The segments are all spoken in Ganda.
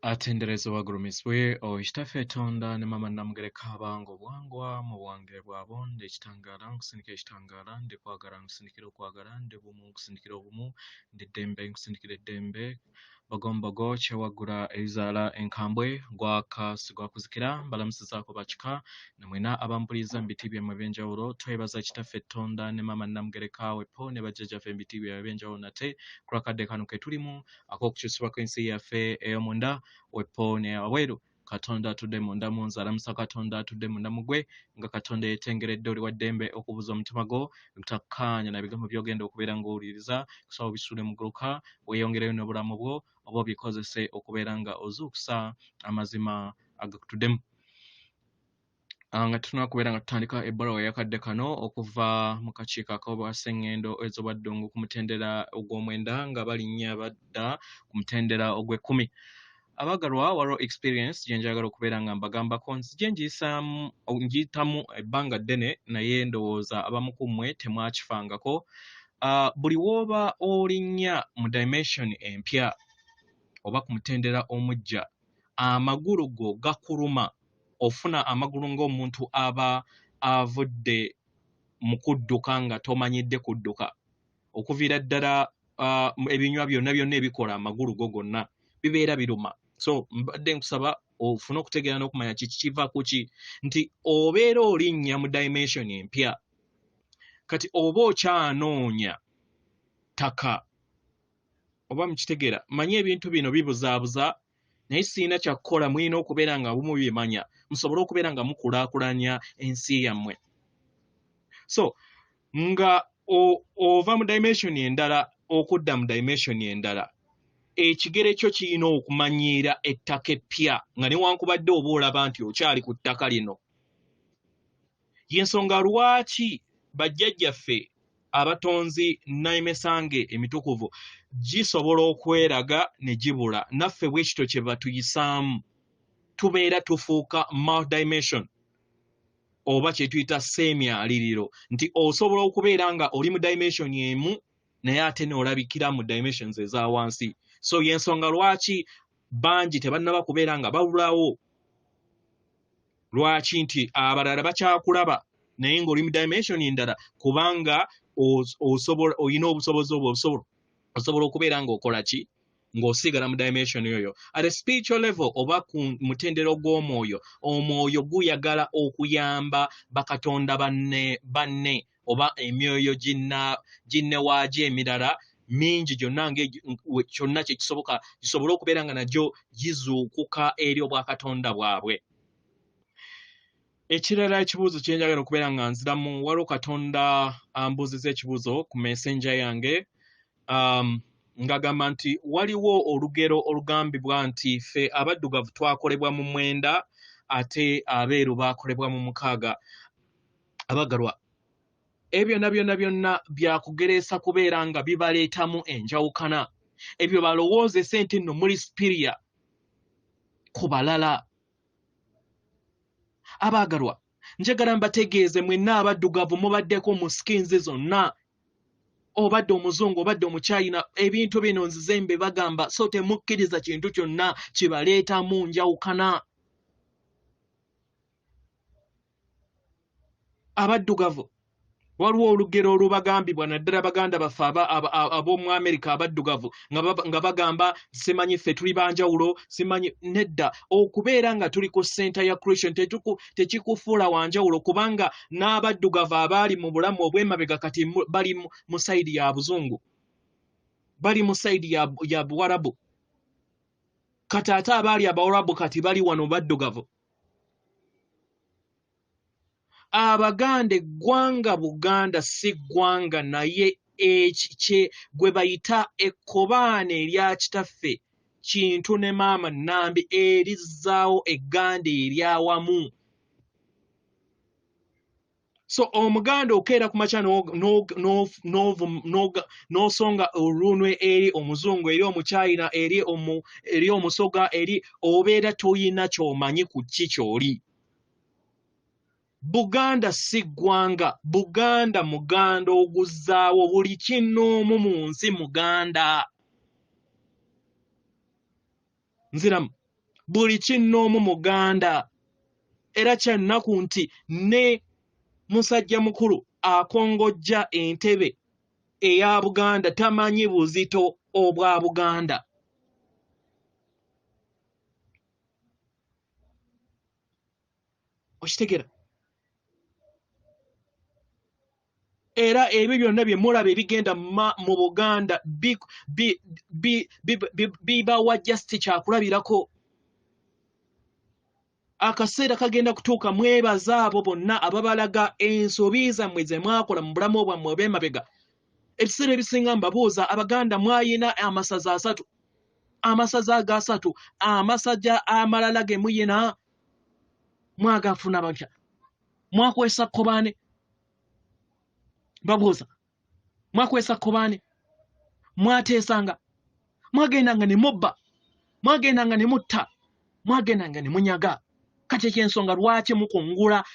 Atendereza wagurumiswe oyitafe tonda ne mama namugereka abango bwangwa mu bwange bwabonde ekitangala nkusindikira ekitangala ndekwagala nkusindikira okwagala ndebumu nkusindikira obumu ndedembe nkusindikira eddembe bagombogo kyewagula ebizaala enkambwe gwakasi gwakuzikira mbalamusizaako bakika namwena abampuliza mu biti byammwe ebyenjawulo twebaza kitaffe tonda ne mama namugereka wepo ne bajjajjaffe mu biti byabwe ebyenjawulo nate ku lwakadde kano ke tulimu ak'okukyusibwa kw'ensi yaffe ey'omunda wepo ne wabweru katonda atudde munda mu nze alamusa katonda atudde munda mu gwe nga katonda yeetengeredde oli wa ddembe okubuza omutima gwo bitakkaanya na bigambo by'ogenda okubeera ng'owuliriza kusaba bisule mu gguluka weeyongereyo n'obulamu bwo oba obikozese okubeera nga ozuukusa amazima agakutuddemu nga tunakubeera nga tutandika ebbaluwa eyakadde kano okuva mu kakiiko ak'obwa Sengendo ez'obwa Ddungu ku mutendera ogw'omwenda nga balinnya badda ku mutendera ogw'ekkumi. Abagalwa waliwo experience gye njagala okubeera nga mbagambako nzije ngiyitamu ebbanga ddene naye ndowooza abamu ku mmwe temwakifangako. Buli w'oba olinnya mu dimension empya oba ku mutendera omujja amagulu go gakuluma ofuna amagulu ng'omuntu aba avudde mu kudduka nga tomanyidde kudduka okuviira ddala ebinywa byonna ebikola amagulu go gonna bibeera biruma. So mbadde nkusaba ofune okutegeera n'okumanya kiki kiva ku ki nti obeera olinnya mu dimension empya kati oba okyanoonya ttaka oba mukitegeera manyi ebintu bino bibuzaabuza naye sirina kyakukola mulina okubeera nga bumu bimanya musobole okubeera nga mukulaakulanya ensi yammwe. So nga ova mu dimension endala okudda mu dimension endala ekigere kyo kirina okumanyiira ettaka eppya nga newankubadde oba olaba nti okyali ku ttaka lino. Y'ensonga lwaki bajjajjaffe abatonzi n'emisange emitukuvu gisobola okweraga ne gibula naffe bwe kityo kye batuyisaamu tubeera tufuuka multidimension oba kye tuyita seemyaliriro nti osobola okubeera nga oli mu dimension emu naye ate n'olabikira mu dimensions eza wansi. So y'ensonga lwaki bangi tebannaba kubeera nga babulawo lwaki nti abalala bakyakulaba naye ng'oli mu dimension endala kubanga olina obusobozi obwo osobola okubeera ng'okola ki ng'osigala mu dimension yoyo. At a spiritual level oba ku mutendero gw'omwoyo omwoyo guyagala okuyamba bakatonda banne oba emyoyo ginne waagyo emirala mingi gyonna kyonna kye kisoboka gisobole okubeera nga nagyo gizuukuka eri obwakatonda bwabwe. Ekirala ekibuuzo kye njagala okubeera nga nziramu waliwo katonda ambuuziza ekibuuzo ku messenger yange ng'agamba nti waliwo olugero olugambibwa nti ffe abaddugavu twakolebwa mu mwenda ate abeeru baakolebwa mu mukaaga. Abagalwa ebyo byonna byakugereesa kubeera nga bibaleetamu enjawukana. Ebyo balowoozese nti nno muli superior ku balala. Abaagalwa njagala mbategeeze mwenna abaddugavu mubaddeko mu skins zonna obadde omuzungu obadde omuchina ebintu bino nzize mbe bagamba so temukkiriza kintu kyonna kibaleetamu njawukana. Abaddugavu waliwo olugero olubagambibwa naddala baganda baffe ab'omu Amerika abaddugavu nga bagamba simanyi ffe tuli banjawulo simanyi nedda okubeera nga tuli ku center ya creation tekikufuula wanjawulo kubanga n'abaddugavu abaali mu bulamu obw'emabega kati bali mu sayidi ya buzungu bali mu sayidi ya buwarabu kati ate abaali abawarabu kati bali wano baddugavu. Abaganda eggwanga Buganda si ggwanga naye gwe bayita ekkobaane erya kitaffe Kintu ne maama Nambi erizzaawo egganda eryawamu. So omuganda okeera ku makya n'osonga olunwe eri omuzungu eri omuchina eri omusoga eri obeera toyina ky'omanyi ku ki ky'oli. Buganda si ggwanga. Buganda muganda oguzzaawo buli kinnoomu mu nsi muganda. Nziramu buli kinnoomu muganda era kyannaku nti ne musajja mukulu akongojja entebe eya Buganda tamanyi buzito obwa Buganda. Okitegera? Era ebyo byonna bye mulaba ebigenda mu Buganda bibawa just kyakulabirako. Akaseera kagenda kutuuka mwebaza abo bonna ababalaga ensobi zammwe ze mwakola mu bulamu bwammwe obw'emabega. Ebiseera ebisinga mbabuuza Abaganda mwayina amasaza 3, amasaza aga 3, amasaja amalala ge muyina mwagafuna batya? Mwakwesa kkobaane? Babuuza, mwakwesa kkobaane? Mwateesanga? Mwagendanga ne mubba? Mwagendanga ne mutta? Mwagendanga ne munyaga? Kati ekyensonga lwaki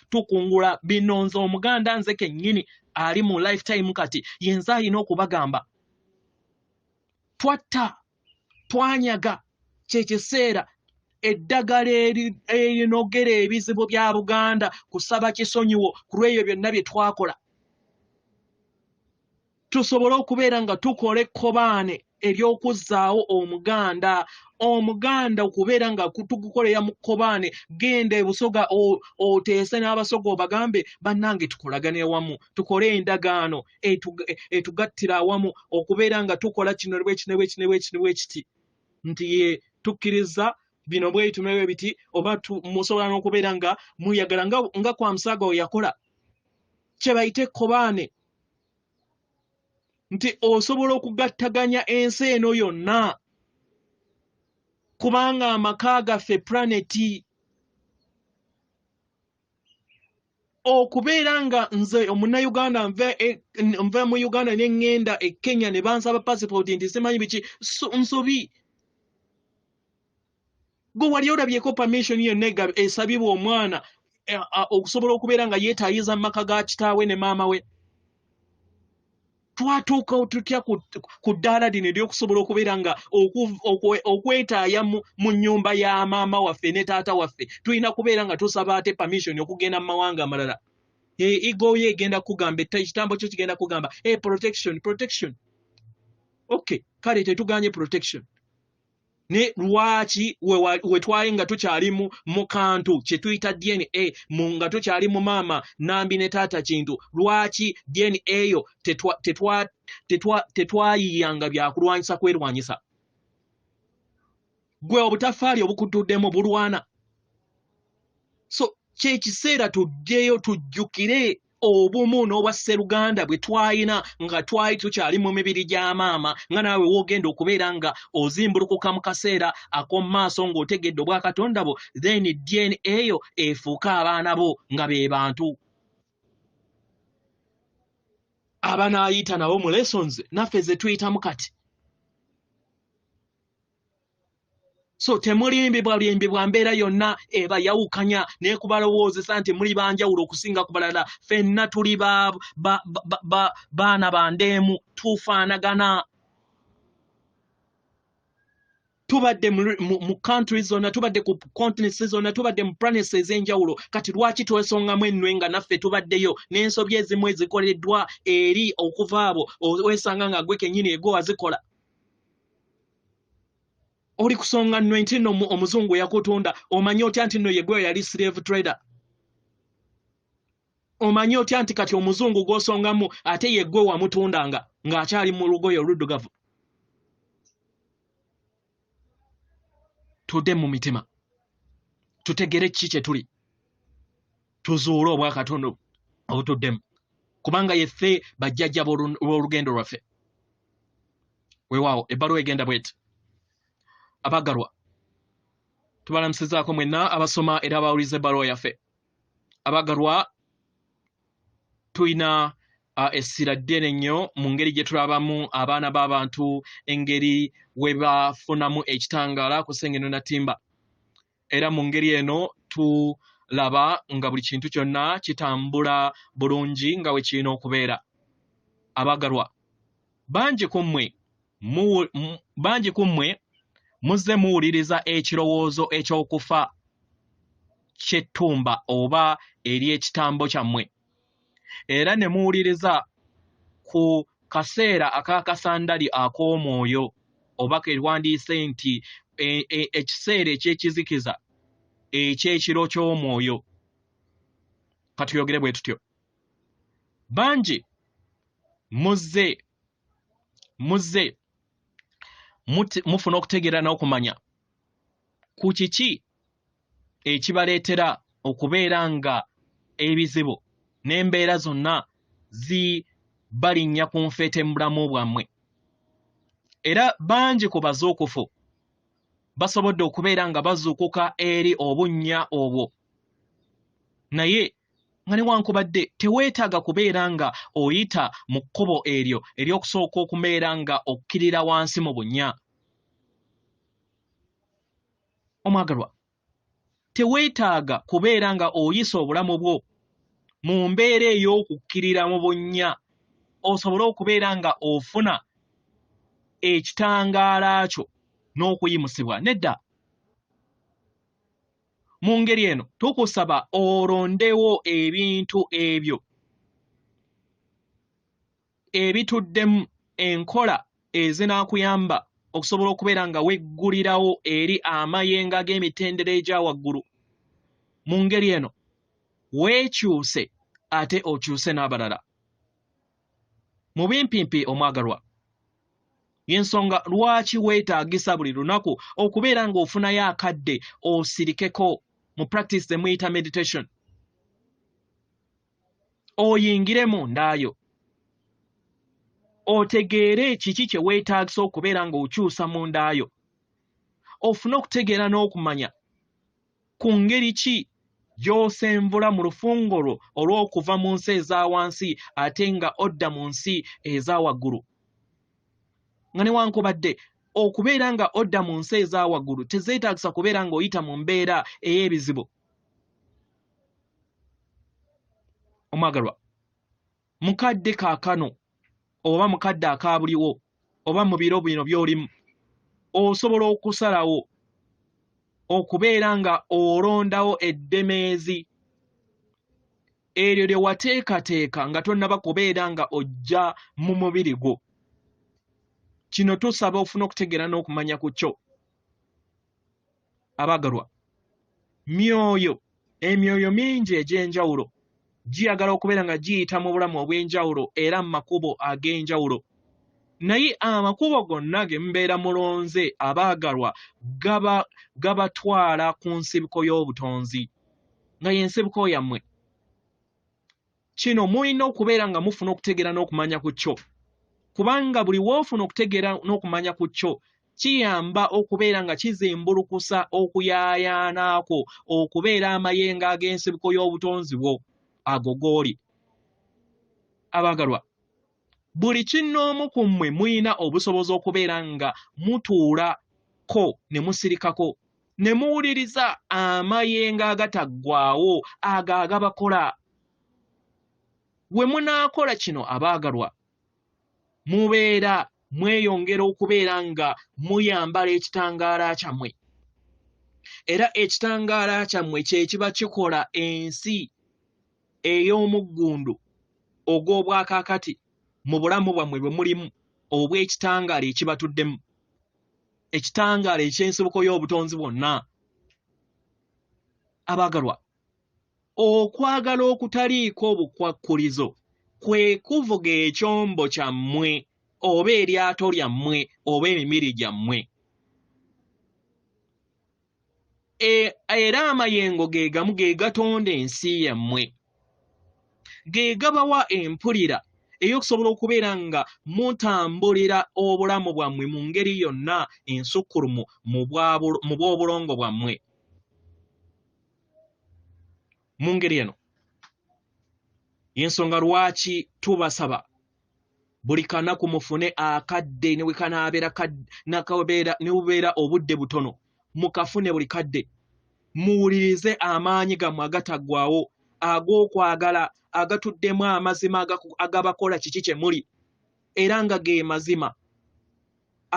tukungula binonzo Omuganda nze kennyini ali mu lifetime kati yenza alina okubagamba. Twatta, twanyaga, kyekiseera eddagala erinogera ebizibu bya Buganda kusaba kisonyiwo ku lw'ebyo byonna bye twakola. Tusobole okubeera nga tukola ekkobaane ery'okuzzaawo Omuganda okubeera nga tugukolera mu kkobaane. Genda ebusoga oteese n'abasoga obagambe bannange tukolagane wamu, tukole endagaano etugattira awamu okubeera nga tukola kino bwekiti nti ye tukkiriza bino bwe biti oba musobola n'okubeera nga muyagala nga kwa Musaaga we yakola kye bayite ekkobaane nti osobola okugattaganya ensi eno yonna kubanga amaka gaffe planeti. Okubeera nga nze omunnayuganda nve mu Uganda ne ŋŋenda e Kenya ne bansaba passport nti simanyi biki nsobi. Gwe wali olabyeko permission yonna esabibwa omwana okusobola okubeera nga yeetaayiza mu maka ga kitaawe ne maama we? Twatuuka tutya ku ddaala lino ery'okusobola okubeera nga okwetaaya mu nnyumba ya maama waffe ne taata waffe tulina kubeera nga tusaba ate permission okugenda mu mawanga amalala? Igoye egenda kugamba ekitambo kyo kigenda kugamba protection. Okay, kale tetuganye protection. Ne lwaki we twali nga tukyali mu kantu kye tuyita DNA nga tukyali mu maama nambi ne taata kintu, lwaki DNA eyo tetwayiyanga byakulwanyisa kwerwanyisa? Gwe obutafaali obukutuddemu bulwana. So kyekiseera tujjeyo tujjukire obumu n'obwa Sseruganda bwe twayina nga twali tukyali mu mibiri gya maama, nga naawe woogenda okubeera nga ozimbulukuka mu kaseera ak'omu maaso ng'otegedde obwa Katonda bo, then DNA eyo efuuka abaana bo nga be bantu abanaayita nabo mu lessons naffe ze tuyitamu kati. So temulimbibwa mbeera yonna ebayawukanya n'ekubalowoozesa nti muli banjawulo okusinga ku balala. Ffenna tuli baana ba ndeemu, tufaanagana. Tubadde mu countries zonna, tubadde ku continents zonna, tubadde mu planets ez'enjawulo. Kati lwaki twesongamu ennwe nga naffe tubaddeyo n'ensobi ezimu ezikoleddwa eri okuva abo weesanga nga gwe kennyini ego wazikola? Oli kusonga nno nti nno omuzungu yakutunda, omanyi otya nti nno yegwe yali slave trader? Omanyi otya nti kati omuzungu gw'osongamu ate yegwe wamutundanga ng'akyali mu lugoye oluddugavu? Tudde mu mitima, tutegere kiki kye tuli, tuzuule obwa Katonda obutuddemu, kubanga yeffe bajjajja b'olugendo lwaffe. Weewaawo ebbaluwa egenda bweti. Abagalwa, tubalamusizaako mwenna abasoma era abawuliza ebbaluwa yaffe. Abagalwa, tulina essira ddene nnyo mu ngeri gye tulabamu abaana b'abantu, engeri we bafunamu ekitangaala ku Sengendo na Ttimba. Era mu ngeri eno tulaba nga buli kintu kyonna kitambula bulungi nga we kirina okubeera. Abagalwa, bangi ku mmwe muzze muwuliriza ekirowoozo eky'okufa ky'ettumba oba ery'ekitambo kyammwe, era ne muwuliriza ku kaseera ak'akasandali ak'omwoyo oba ke wandiise nti ekiseera eky'ekizikiza eky'ekiro ky'omwoyo. Katuyogere bwe tutyo. Bangi muzze mufuna okutegeera n'okumanya ku kiki ekibaleetera okubeera nga ebizibu n'embeera zonna balinnya ku nfeete mu bulamu bwammwe. Era bangi ku bazuukufu basobodde okubeera nga bazuukuka eri obunnya obwo, naye nga newankubadde teweetaaga kubeera nga oyita mu kkubo eryo ery'okusooka okubeera nga okkirira wansi mu bunnya. Omwagalwa, teweetaaga kubeera nga oyisa obulamu bwo mu mbeera ey'okukkirira mu bunnya osobole okubeera nga ofuna ekitangaala kyo n'okuyimusibwa. Nedda. Mu ngeri eno tukusaba olondewo ebintu ebyo ebituddemu enkola ezinaakuyamba okusobola okubeera nga weggulirawo eri amayengo ag'emitendera egya waggulu. Mu ngeri eno weekyuse ate okyuse n'abalala. Mu bimpimpi omwagalwa, y'ensonga lwaki weetaagisa buli lunaku okubeera ng'ofunayo akadde osirikeko mu practice emuyita meditation, oyingire mu ndaayo otegeere kiki kye weetaagisa okubeera ng'okyusa mu ndaayo, ofune okutegeera n'okumanya ku ngeri ki gy'osenvula mu lufungo lwo olw'okuva mu nsi eza wansi ate nga odda mu nsi eza waggulu. Nga newankubadde okubeera nga odda mu nsi eza waggulu tezeetaagisa kubeera ng'oyita mu mbeera ey'ebizibu. Omwagalwa, mukadde kaakano oba mukadde akaabuliwo oba mu biro bino by'olimu osobola okusalawo okubeera nga olondawo eddemeezi eryo lye wateekateeka nga tonnaba kubeera nga ojja mu mubiri gwo. Kino tusaba ofuna okutegeera n'okumanya ku kyo. Abaagalwa, emyoyo mingi egy'enjawulo giyagala okubeera nga giyita mu bulamu obw'enjawulo era mu makubo ag'enjawulo. Naye amakubo gonna ge mubeera mulonze abaagalwa gabatwala ku nsibuko y'obutonzi, nga y'ensibuko yammwe. Kino mulina okubeera nga mufuna okutegeera n'okumanya ku kyo, kubanga buli woofuna okutegeera n'okumanya ku kyo kiyamba okubeera nga kizimbulukusa okuyaayaanaako okubeera amayengo ag'ensibuko y'obutonzi bwo ago gooli. Abaagalwa, buli kinnoomu ku mmwe muyina obusobozi okubeera nga mutuulako ne musirikako ne muwuliriza amayengo agataggwaawo ago agabakola. We munaakola kino abaagalwa, mubeera mweyongera okubeera nga muyambala ekitangaala kyammwe, era ekitangaala kyammwe kye kiba kikola ensi ey'omuggundu ogw'obwakaakati mu bulamu bwammwe bwe mulimu obw'ekitangaala ekibatuddemu, ekitangaala eky'ensibuko y'obutonzi bwonna. Abaagalwa, okwagala okutaliiko obukwakkulizo kwe kuvuga ekyombo kyammwe oba eryato lyammwe oba emimiri gyammwe. Era amayengo ge gamu ge gatonda ensi yammwe, ge gabawa empulira ey'okusobola okubeera nga mutambulira obulamu bwammwe mu ngeri yonna ensukkulumu mu bw'obulongo bwammwe. Mu ngeri eno y'ensonga lwaki tubasaba buli kanaku mufune akadde ne ne bubeera obudde butono mukafune buli kadde, muwulirize amaanyi gammwe agataggwaawo ag'okwagala agatuddemu amazima agabakola kiki kye muli era nga ge mazima.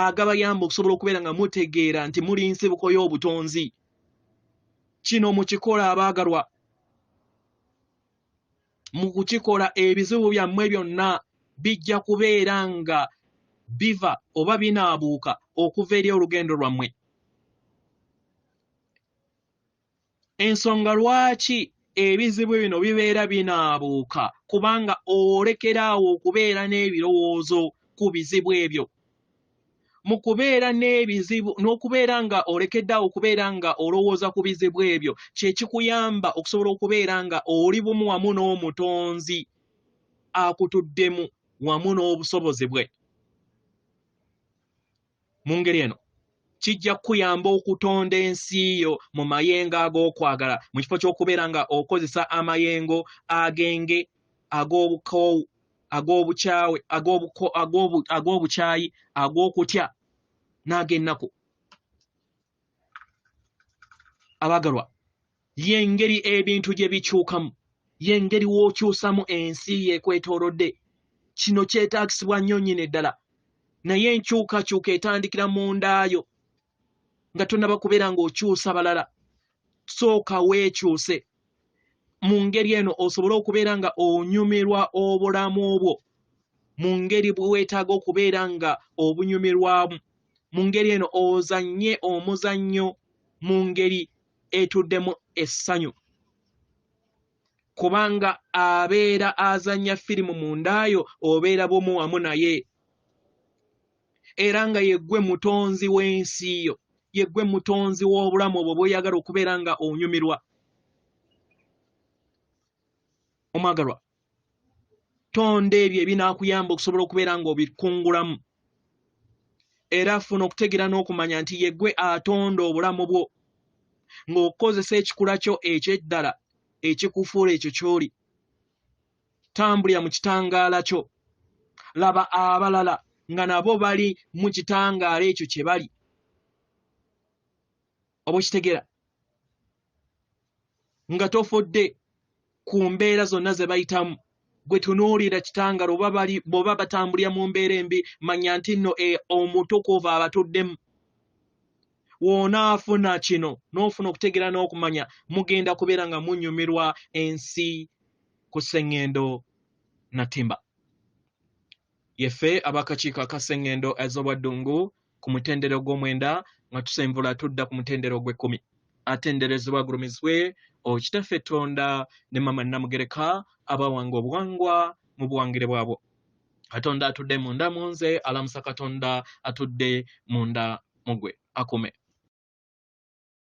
agabayamba okusobola okubeera nga mutegeera nti muli nsibuko y'obutonzi. Kino mukikola abaagalwa. Mu kukikola ebizibu byammwe byonna bijja kubeera nga biva oba binaabuuka okuva eri olugendo lwammwe. Ensonga lwaki ebizibu bino bibeera binaabuuka? Kubanga olekeraawo okubeera n'ebirowoozo ku bizibu ebyo. Mu kubeera n'ebizibu n'okubeera nga olekeddaawo okubeera nga olowooza ku bizibu ebyo, kye kikuyamba okusobola okubeera nga oli bumu wamu n'omutonzi akutuddemu wamu n'obusobozi bwe. Mu ngeri eno kijja kukuyamba okutonda ensi yo mu mayengo ag'okwagala, mu kifo ky'okubeera nga okozesa amayengo ag'enge, ag'obukoowu, ag'obukyawe, ag'obukyayi, ag'okutya n'ag'ennaku. Abaagalwa, y'engeri ebintu gye bikyukamu, y'engeri w'okyusamu ensi yekwetoolodde. Kino kyetaagisibwa nnyo nnyini ddala, naye enkyukakyuka etandikira mu ndaayo nga tonnaba kubeera ng'okyusa balala. Sooka weekyuse. Mu ngeri eno osobole okubeera nga onyumirwa obulamu bwo mu ngeri bwe weetaaga okubeera nga obunyumirwamu. Mu ngeri eno ozannye omuzannyo mu ngeri etuddemu essanyu. Kubanga abeera azannya firimu mu ndaayo obeera bumu wamu naye. Era nga yeggwe mutonzi w'ensi yo, yeggwe mutonzi w'obulamu obwo bw'oyagala okubeera nga onyumirwa. Omwagalwa, tonda ebyo ebinaakuyamba okusobola okubeera ng'obikungulamu. Era funa okutegeera n'okumanya nti yeggwe atonda obulamu bwo ng'okozesa ekikula kyo eky'eddala ekikufuula ekyo ky'oli. Tambulira mu kitangaala kyo. Laba abalala nga nabo bali mu kitangaala ekyo kye bali. Oba okitegeera? Nga tofudde ku mbeera zonna ze bayitamu. Gwe tunuulira kitangaala bw'oba batambulira mu mbeera embi, manya nti nno omutukuvu abatuddemu. W'onaafuna kino n'ofuna okutegeera n'okumanya mugenda kubeera nga munyumirwa ensi ku Sengendo na Timba. Yeffe ab'akakiiko aka Sengendo ez'obwa Ddungu ku mutendera ogw'omwenda nga tusenvula tudda ku mutendera ogw'ekkumi. Atenderezebwa agulumizibwe Okitaffe Tonda ne Mama Namugereka abawanga obuwangwa mu buwangire bwabwo. Katonda atudde munda mu nze, alamusa Katonda atudde munda mu ggwe. Akume.